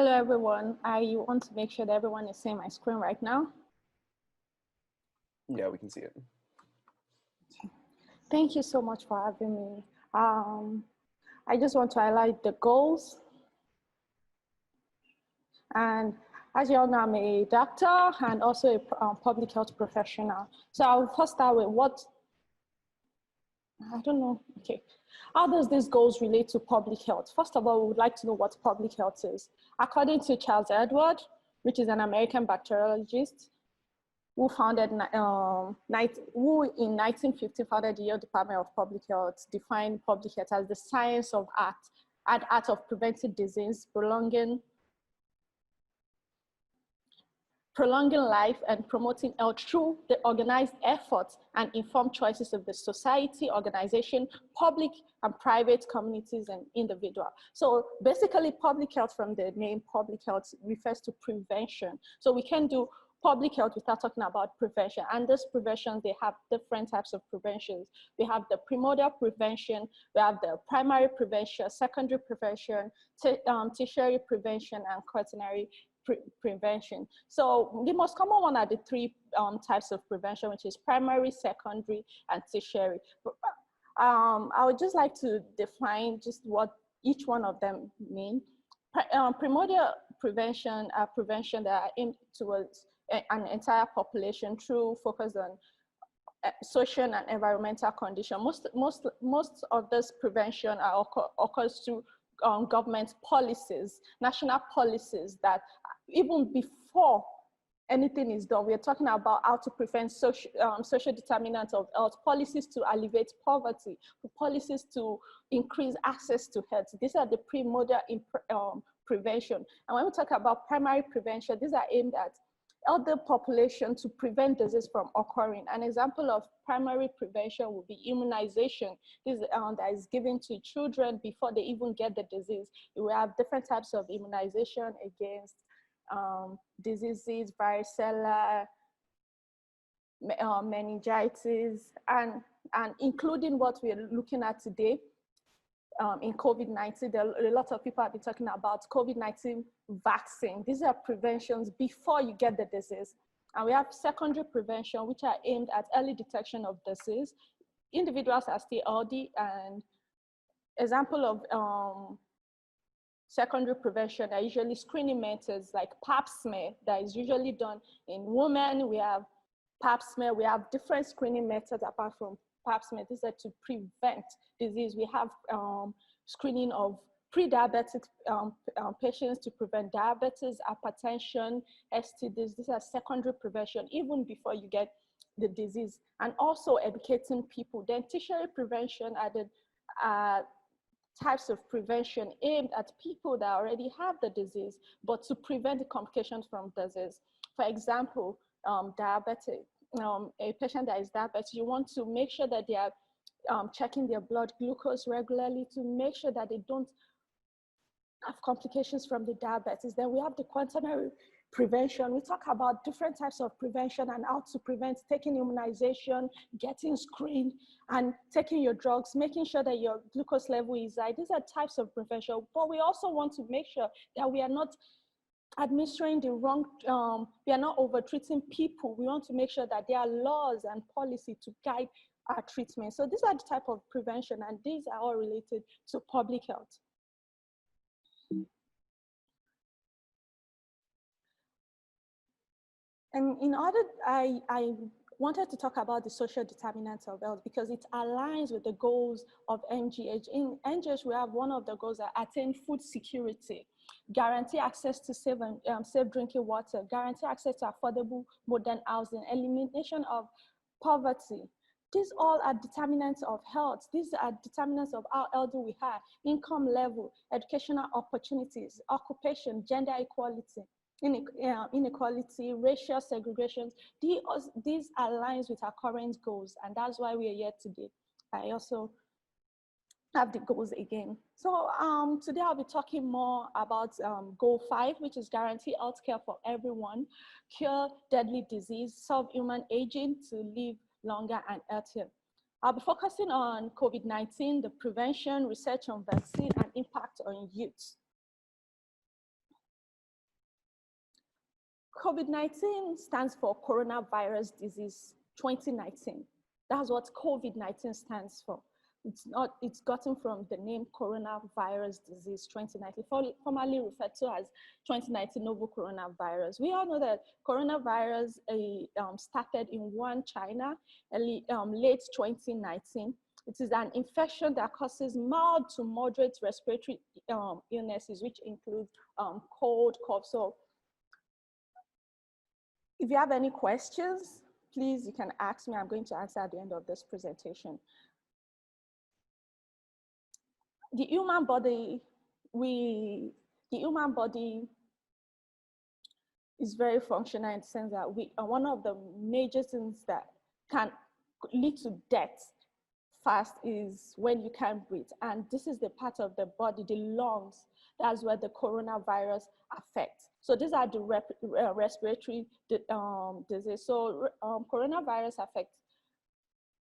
Hello, everyone. I want to make sure that everyone is seeing my screen right now. Yeah, we can see it. Thank you so much for having me. I just want to highlight the goals. And as you all know, I'm a doctor and also a public health professional. So I'll first start with okay. How does these goals relate to public health? First of all, we would like to know what public health is. According to Charles Edward, which is an American bacteriologist, who in 1950 founded the Yale Department of Public Health, defined public health as the science of art of preventing disease, prolonging life and promoting health through the organized efforts and informed choices of the society, organization, public and private communities and individual. So basically public health, from the name public health, refers to prevention. So we can do public health without talking about prevention. And those preventions, they have different types of preventions. We have the primordial prevention, we have the primary prevention, secondary prevention, tertiary prevention, and quaternary prevention. So the most common one are the three types of prevention, which is primary, secondary, and tertiary. I would just like to define just what each one of them mean. Primordial prevention are prevention that are aimed towards an entire population through focus on social and environmental condition. Most of this prevention occurs through government policies, national policies, that even before anything is done, we're talking about how to prevent social determinants of health, policies to alleviate poverty, policies to increase access to health. These are the primordial prevention. And when we talk about primary prevention, these are aimed at elder population to prevent disease from occurring. An example of primary prevention would be immunization. This that is given to children before they even get the disease. We have different types of immunization against diseases, varicella, meningitis, and including what we're looking at today, in COVID-19, a lot of people have been talking about COVID-19 vaccine. These are preventions before you get the disease. And we have secondary prevention, which are aimed at early detection of disease. Individuals are still healthy, and example of secondary prevention are usually screening methods like pap smear that is usually done in women. We have pap smear, we have different screening methods apart from pap smear. These are to prevent disease. We have screening of pre-diabetic patients to prevent diabetes, hypertension, STDs. These are secondary prevention even before you get the disease, and also educating people. Then tertiary prevention are the types of prevention aimed at people that already have the disease, but to prevent the complications from disease. For example, diabetic. A patient that is diabetic, you want to make sure that they are checking their blood glucose regularly to make sure that they don't have complications from the diabetes. Then we have the quaternary prevention. We talk about different types of prevention and how to prevent taking immunization, getting screened, and taking your drugs, making sure that your glucose level is high. These are types of prevention, but we also want to make sure that we are not administering the wrong, we are not over-treating people. We want to make sure that there are laws and policy to guide our treatment. So these are the type of prevention, and these are all related to public health. And in order, I wanted to talk about the social determinants of health because it aligns with the goals of NGH. In NGH, we have one of the goals that attain food security, guarantee access to safe drinking water, guarantee access to affordable modern housing, elimination of poverty. These all are determinants of health. These are determinants of how healthy we are: income level, educational opportunities, occupation, gender equality, inequality, racial segregations. These aligns with our current goals, and that's why we are here today. I also have the goals again. So today I'll be talking more about goal 5, which is guarantee healthcare for everyone, cure deadly disease, solve human aging to live longer and healthier. I'll be focusing on COVID-19, the prevention, research on vaccine, and impact on youth. COVID-19 stands for coronavirus disease 2019. That's what COVID-19 stands for. It's gotten from the name coronavirus disease 2019, formerly referred to as 2019 novel coronavirus. We all know that coronavirus started in Wuhan, China, late 2019. It is an infection that causes mild to moderate respiratory illnesses, which include cold, cough. So if you have any questions, please, you can ask me. I'm going to answer at the end of this presentation. The human body, is very functional in the sense that one of the major things that can lead to death fast is when you can't breathe. And this is the part of the body, the lungs, that's where the coronavirus affects. So these are the respiratory disease. So coronavirus affects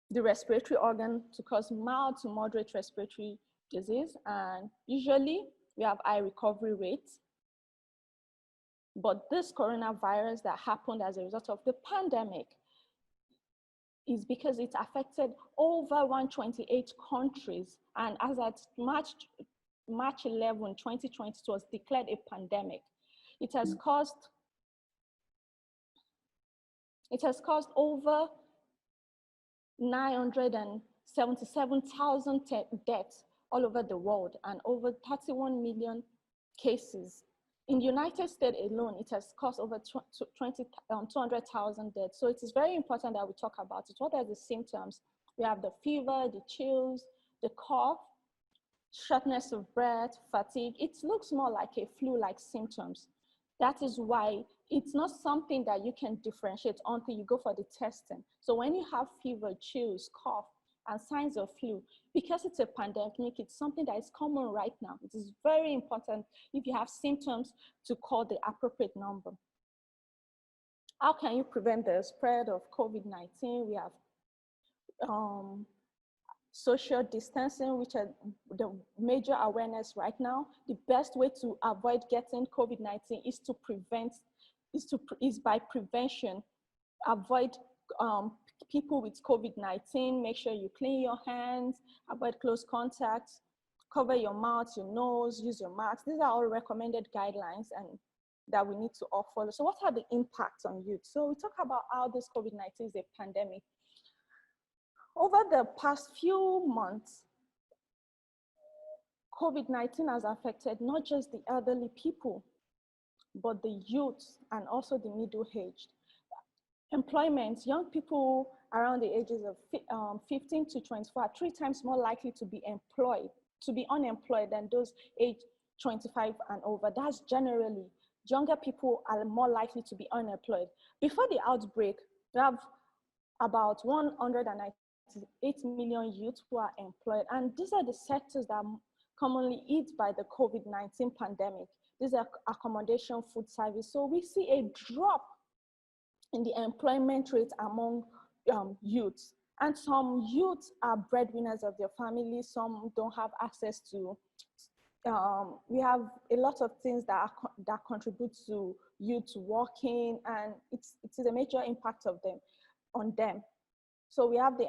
the respiratory organ to cause mild to moderate respiratory disease. And usually we have high recovery rates. But this coronavirus that happened as a result of the pandemic is because it affected over 128 countries. And as at March 11, 2020, it was declared a pandemic. It has caused over 977,000 deaths all over the world and over 31 million cases. In the United States alone, it has caused over 200,000 deaths. So it is very important that we talk about it. What are the symptoms? We have the fever, the chills, the cough, shortness of breath, fatigue. It looks more like a flu-like symptoms. That is why it's not something that you can differentiate until you go for the testing. So when you have fever, chills, cough, and signs of flu, because it's a pandemic, it's something that is common right now. It is very important if you have symptoms to call the appropriate number. How can you prevent the spread of COVID-19? We have social distancing, which are the major awareness right now. The best way to avoid getting COVID-19 is by prevention. Avoid people with COVID-19, make sure you clean your hands, avoid close contacts, cover your mouth, your nose, use your mask. These are all recommended guidelines and that we need to all follow. So what are the impacts on youth? So we talk about how this COVID-19 is a pandemic. Over the past few months, COVID-19 has affected not just the elderly people, but the youth and also the middle-aged. Employment, young people around the ages of 15 to 24 are 3 times more likely to be unemployed than those aged 25 and over. That's generally, younger people are more likely to be unemployed. Before the outbreak, we have about 198 million youth who are employed. And these are the sectors that are commonly hit by the COVID-19 pandemic. These are accommodation, food service. So we see a drop in the employment rate among youths. And some youths are breadwinners of their families, some don't have access to, we have a lot of things that contribute to youth working, and it is a major impact on them. So we have the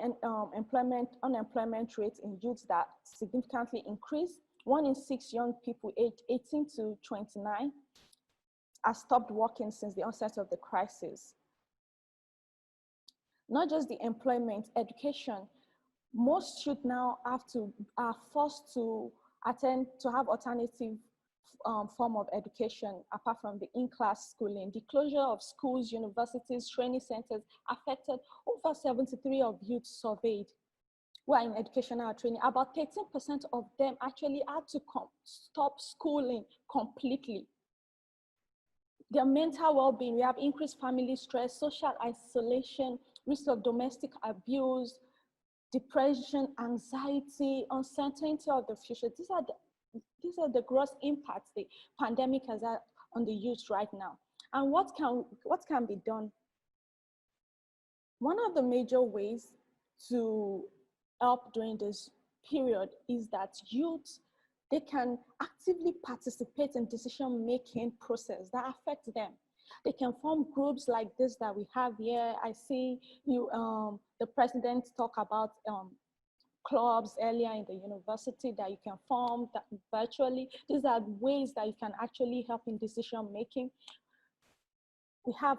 unemployment rate in youths that significantly increased. 1 in 6 young people aged 18 to 29 have stopped working since the onset of the crisis. Not just the employment, education. Most youth now are forced to have alternative form of education apart from the in-class schooling. The closure of schools, universities, training centers affected over 73% of youth surveyed who are in educational training. About 13% of them actually had to stop schooling completely. Their mental well-being, we have increased family stress, social isolation, risk of domestic abuse, depression, anxiety, uncertainty of the future. These are the gross impacts the pandemic has had on the youth right now. And what can be done? One of the major ways to help during this period is that youth, they can actively participate in decision-making process that affects them. They can form groups like this that we have here. I see you, the president talk about clubs earlier in the university that you can form that virtually. These are ways that you can actually help in decision making. We have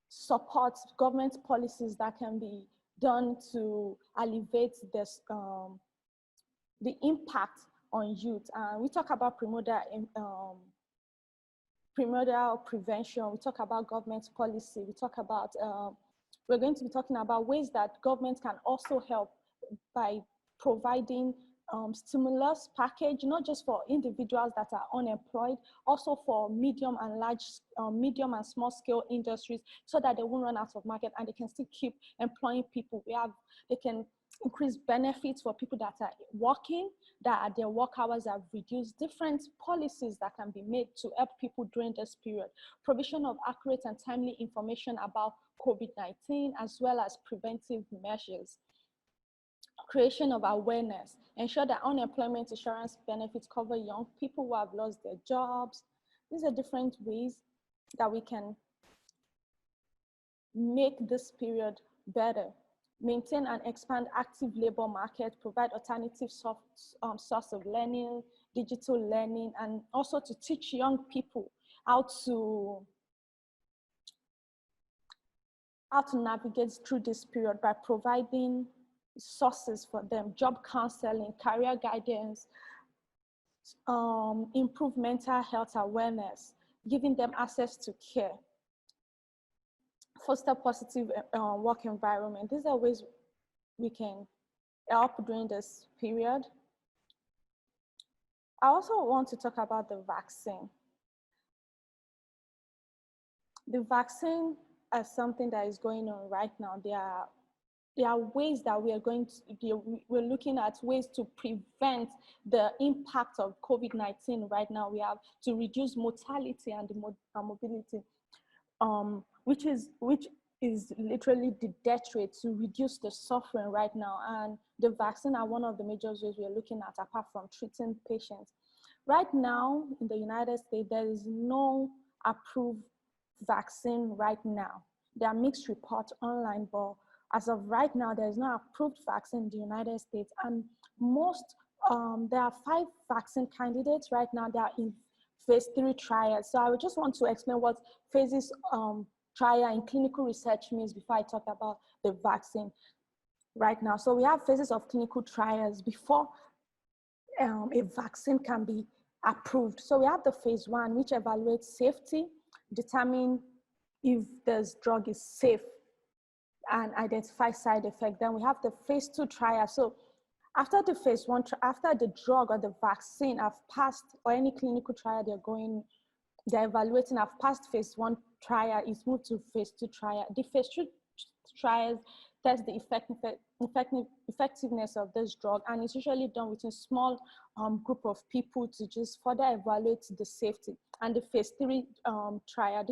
support government policies that can be done to alleviate this, the impact on youth. We talk about primordial prevention. We talk about government policy. We talk about, we're going to be talking about ways that government can also help by providing stimulus package, not just for individuals that are unemployed, also for medium and small scale industries, so that they won't run out of market and they can still keep employing people. They can increase benefits for people that are working, that their work hours are reduced, different policies that can be made to help people during this period, provision of accurate and timely information about COVID-19, as well as preventive measures, creation of awareness, ensure that unemployment insurance benefits cover young people who have lost their jobs. These are different ways that we can make this period better. Maintain and expand active labor market, provide alternative source of learning, digital learning, and also to teach young people how to navigate through this period by providing sources for them, job counseling, career guidance, improve mental health awareness, giving them access to care, foster positive work environment. These are ways we can help during this period. I also want to talk about the vaccine. The vaccine is something that is going on right now. There are ways that we're looking at ways to prevent the impact of COVID-19 right now. We have to reduce mortality and mobility, which is literally the death rate, to reduce the suffering right now. And the vaccine are one of the major ways we're looking at, apart from treating patients. Right now in the United States, there is no approved vaccine right now. There are mixed reports online, but as of right now, there is no approved vaccine in the United States. And there are 5 vaccine candidates right now that are in phase 3 trials. So I would just want to explain what phases trial in clinical research means before I talk about the vaccine right now. So we have phases of clinical trials before a vaccine can be approved. So we have the phase 1, which evaluates safety, determine if this drug is safe, and identify side effects. Then we have the phase 2 trial. So after the phase 1, after the drug or the vaccine have passed, or any clinical trial they're evaluating have passed phase 1 trial, is moved to phase 2 trial. The phase 2 trials test the effectiveness of this drug, and it's usually done within a small group of people to just further evaluate the safety. And the phase 3 trial,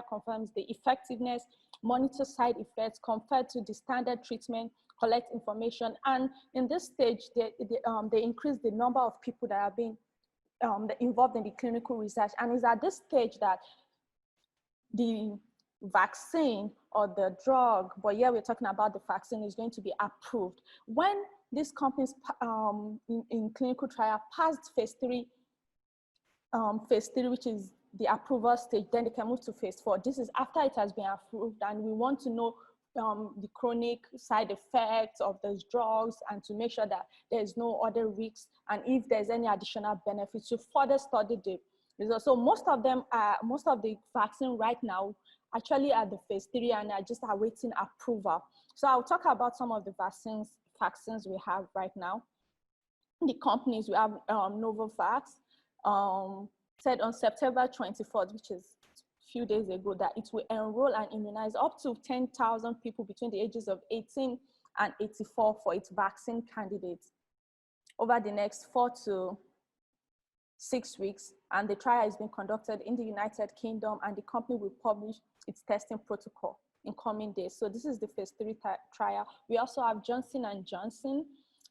confirms the effectiveness, monitor side effects compared to the standard treatment, collect information, and in this stage, they increase the number of people that are being involved in the clinical research. And it's at this stage that the vaccine or the drug, but here we're talking about the vaccine, is going to be approved. When these companies in clinical trial passed phase 3, which is the approval stage, then they can move to phase 4. This is after it has been approved, and we want to know the chronic side effects of those drugs, and to make sure that there is no other risks, and if there's any additional benefits, to further study the results. So most of the vaccine right now actually at the phase 3 and are just awaiting approval. So I'll talk about some of the vaccines we have right now. The companies, we have Novavax, said on September 24th, which is a few days ago, that it will enroll and immunize up to 10,000 people between the ages of 18 and 84 for its vaccine candidates over the next 4 to 6 weeks. And the trial is being conducted in the United Kingdom, and the company will publish its testing protocol in coming days. So this is the phase 3 trial. We also have Johnson & Johnson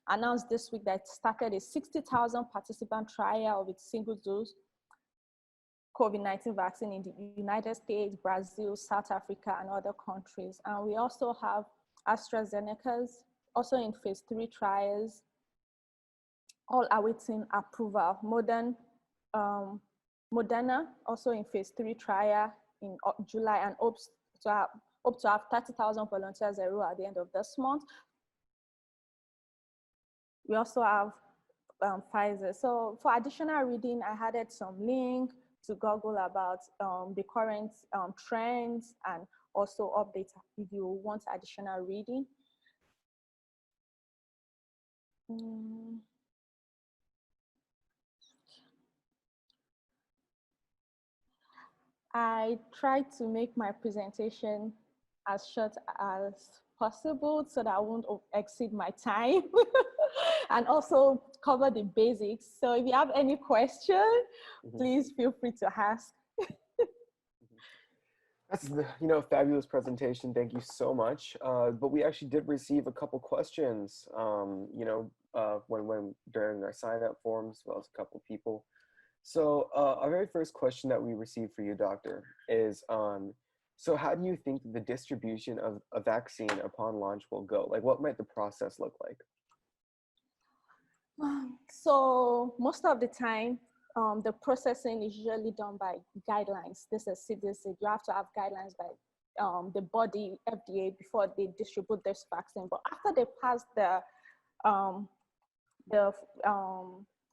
announced this week that it started a 60,000 participant trial of its single dose COVID-19 vaccine in the United States, Brazil, South Africa, and other countries. And we also have AstraZeneca's, also in phase 3 trials, all awaiting approval. Moderna, also in phase 3 trial in July, and hopes to have 30,000 volunteers enrolled at the end of this month. We also have Pfizer. So for additional reading, I added some link to Google about the current trends and also updates if you want additional reading. I tried to make my presentation as short as possible so that I won't exceed my time and also cover the basics. So if you have any question, please feel free to ask. That's fabulous presentation. Thank you so much. But we actually did receive a couple questions, when during our sign up forms, as well as a couple people. So our very first question that we received for you, Doctor, is so how do you think the distribution of a vaccine upon launch will go? Like, what might the process look like? So most of the time, the processing is usually done by guidelines. This is CDC. You have to have guidelines by the body, FDA, before they distribute this vaccine. But after they pass the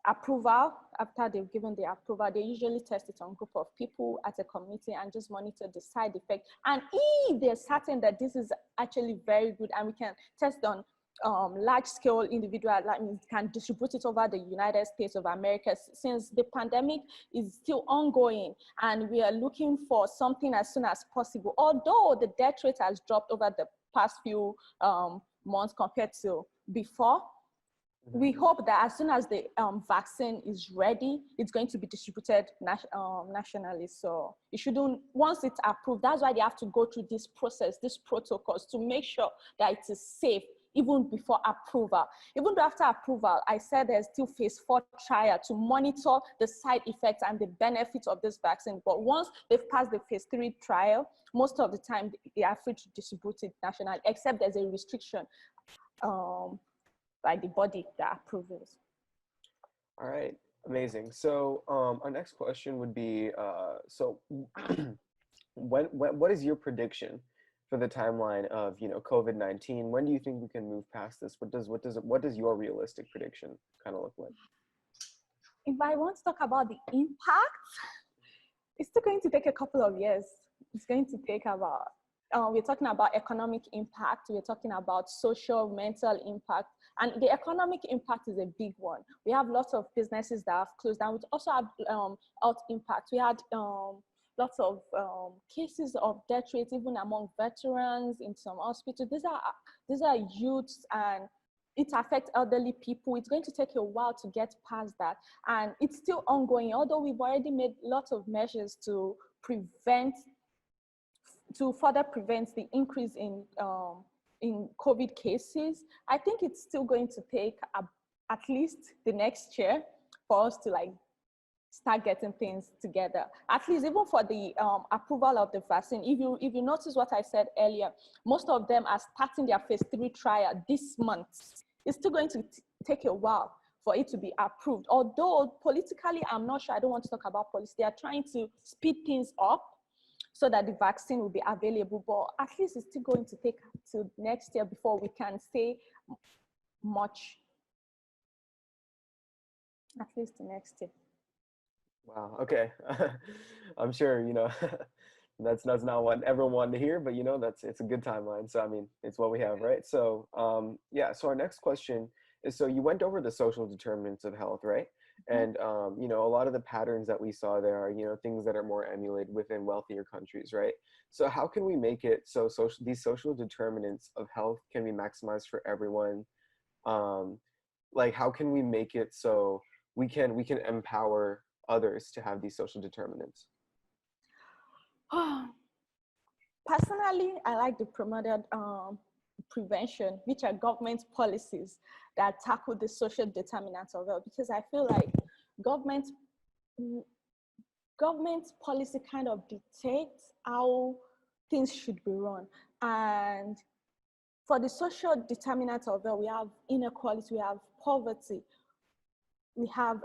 approval, after they've given the approval, they usually test it on a group of people at a committee and just monitor the side effect. And if they're certain that this is actually very good and we can test on large scale individual, that means can distribute it over the United States of America, since the pandemic is still ongoing and we are looking for something as soon as possible. Although the death rate has dropped over the past few months compared to before, we hope that as soon as the vaccine is ready, it's going to be distributed nationally. So it shouldn't, once it's approved, that's why they have to go through this process, these protocols to make sure that it is safe even before approval. Even though after approval, I said there's still phase 4 trial to monitor the side effects and the benefits of this vaccine. But once they've passed the phase 3 trial, most of the time they are free to distribute it nationally, except there's a restriction by the body that approves. All right, amazing. So our next question would be, so what is your prediction for the timeline of COVID-19? When do you think we can move past this? What does your realistic prediction kind of look like? If I want to talk about the impact, it's still going to take a couple of years. It's going to take about, we're talking about economic impact, we're talking about social, mental impact, and the economic impact is a big one. We have lots of businesses that have closed down. We also have health impact. We had lots of cases of death rates even among veterans in some hospitals. These are youths, and it affects elderly people. It's going to take a while to get past that, and it's still ongoing. Although we've already made lots of measures to further prevent the increase in COVID cases, I think it's still going to take at least the next year for us to start getting things together. At least even for the approval of the vaccine, if you notice what I said earlier, most of them are starting their phase 3 trial this month. It's still going to take a while for it to be approved. Although politically, I'm not sure, I don't want to talk about policy. They are trying to speed things up so that the vaccine will be available, but at least it's still going to take till next year before we can say much. At least the next year. Wow, okay. I'm sure, that's not what everyone wanted to hear, but it's a good timeline. So, I mean, it's what we have, right? So, yeah, so our next question is, so you went over the social determinants of health, right? And, a lot of the patterns that we saw there are, things that are more emulated within wealthier countries, right? So how can we make it so these social determinants of health can be maximized for everyone? How can we make it so we can empower others to have these social determinants? Personally, I like the promoted prevention, which are government policies that tackle the social determinants of health, because I feel like government government policy kind of dictates how things should be run. And for the social determinants of wealth, we have inequality, we have poverty, we have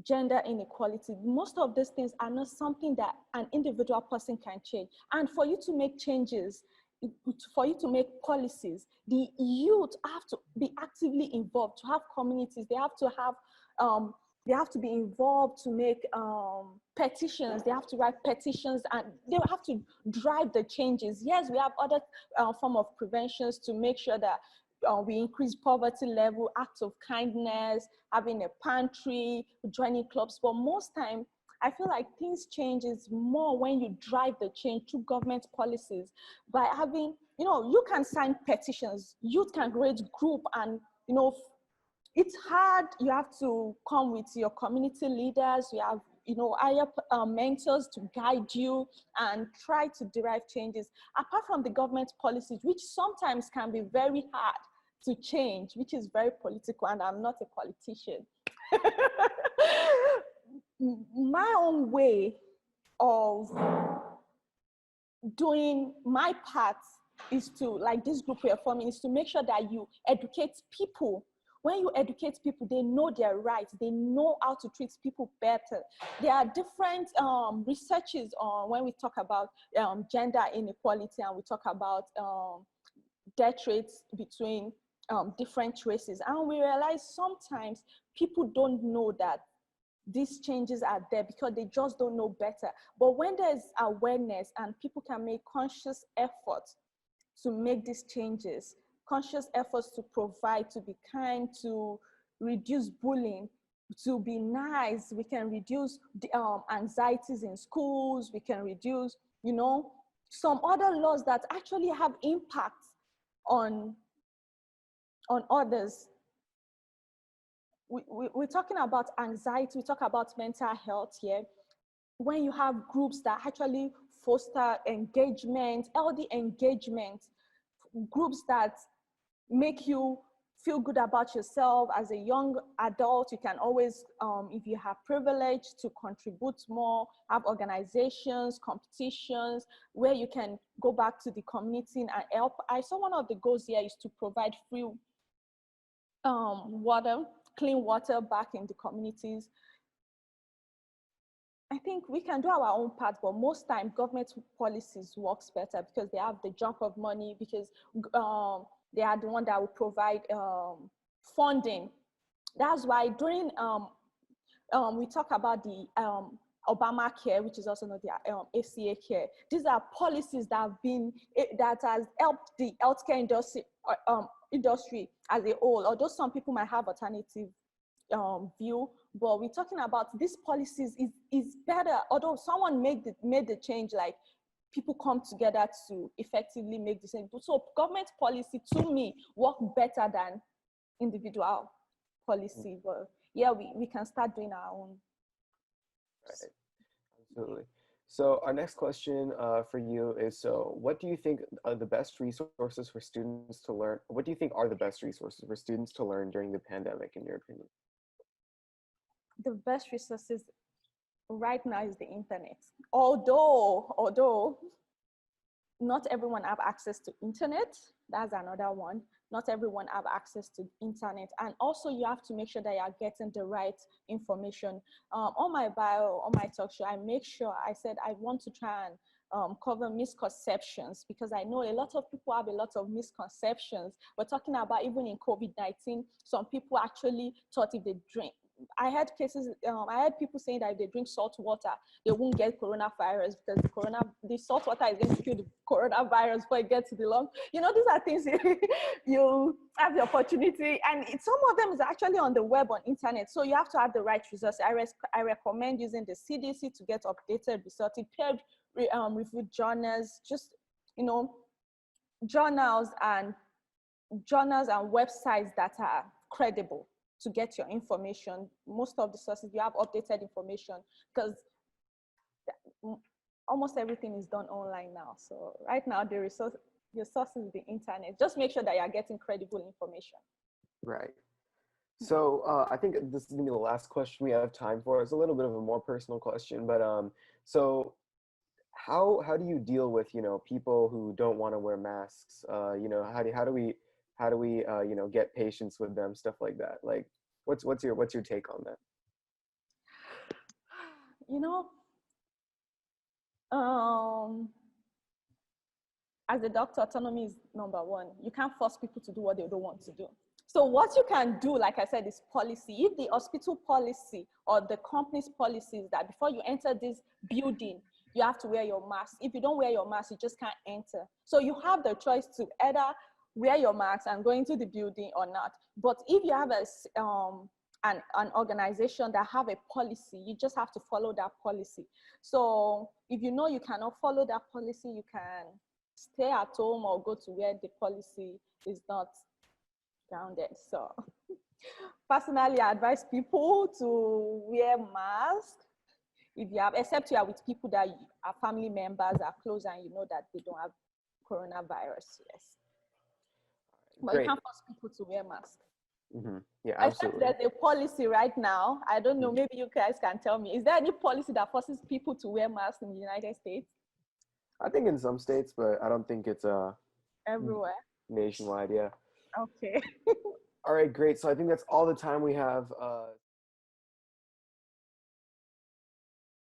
gender inequality. Most of these things are not something that an individual person can change. And for you to make changes, for you to make policies, the youth have to be actively involved, to have communities, they have to be involved to make petitions, they have to write petitions, and they have to drive the changes. Yes, we have other form of preventions to make sure that we increase poverty level, acts of kindness, having a pantry, joining clubs. But most time, I feel like things changes more when you drive the change through government policies by having, you can sign petitions, youth can create group, and, it's hard. You have to come with your community leaders, you have, higher mentors to guide you and try to derive changes. Apart from the government policies, which sometimes can be very hard to change, which is very political, and I'm not a politician. My own way of doing my part is to, like this group we are forming, is to make sure that you educate people. When you educate people, they know their rights, they know how to treat people better. There are different researches on when we talk about gender inequality, and we talk about death rates between different races. And we realize sometimes people don't know that these changes are there because they just don't know better. But when there's awareness and people can make conscious efforts to make these changes, conscious efforts to provide, to be kind, to reduce bullying, to be nice, we can reduce the anxieties in schools, we can reduce, some other laws that actually have impact on others. We're talking about anxiety, we talk about mental health here. When you have groups that actually foster engagement, healthy engagement, groups that make you feel good about yourself as a young adult, you can always, if you have privilege, to contribute more, have organizations, competitions, where you can go back to the community and help. I saw one of the goals here is to provide free clean water back in the communities. I think we can do our own part, but most time government policies works better because they have the jump of money, because they are the one that will provide funding. That's why during we talk about the Obamacare, which is also not the ACA care. These are policies that has helped the healthcare industry as a whole. Although some people might have alternative view, but we're talking about these policies is better. Although someone made the change, like people come together to effectively make the change. So government policy to me work better than individual policy. But yeah, we can start doing our own. Right. Absolutely. So our next question for you is, so what do you think are the best resources for students to learn? What do you think are the best resources for students to learn during the pandemic, in your opinion? The best resources right now is the internet. Although not everyone have access to internet, that's another one. Not everyone have access to internet. And also you have to make sure that you are getting the right information. On my bio, on my talk show, I make sure I said I want to try and cover misconceptions, because I know a lot of people have a lot of misconceptions. We're talking about even in COVID-19, some people actually thought if they drink, I had cases, I had people saying that if they drink salt water, they won't get coronavirus because the salt water is going to kill the coronavirus before it gets to the lung. These are things you have the opportunity, and some of them is actually on the web, on internet. So you have to have the right resources. I recommend using the CDC to get updated research, peer reviewed journals, just, journals and websites that are credible to get your information. Most of the sources, you have updated information, because almost everything is done online now. So right now, the source is the internet. Just make sure that you're getting credible information. Right. So I think this is gonna be the last question we have time for. It's a little bit of a more personal question, but so how do you deal with, you know, people who don't want to wear masks? You know, how do we you know, get patience with them, stuff like that? Like, what's your take on that? You know, um, as a doctor, autonomy is number one. You can't force people to do what they don't want to do. So what you can do, like I said, is policy. If the hospital policy or the company's policy is that before you enter this building, you have to wear your mask. If you don't wear your mask, you just can't enter. So you have the choice to either wear your mask and go into the building or not. But if you have an organization that have a policy, you just have to follow that policy. So if you know you cannot follow that policy, you can stay at home or go to where the policy is not grounded. So personally, I advise people to wear masks if you have, except you are with people that are family members, are close, and you know that they don't have coronavirus. Yes, but Great. you can't force people to wear masks. Yeah, Except absolutely. there's a policy right now. I don't know. Maybe you guys can tell me. Is there any policy that forces people to wear masks in the United States? I think in some states, but I don't think it's Everywhere. nationwide. Yeah. Okay. All right, great. So I think that's all the time we have.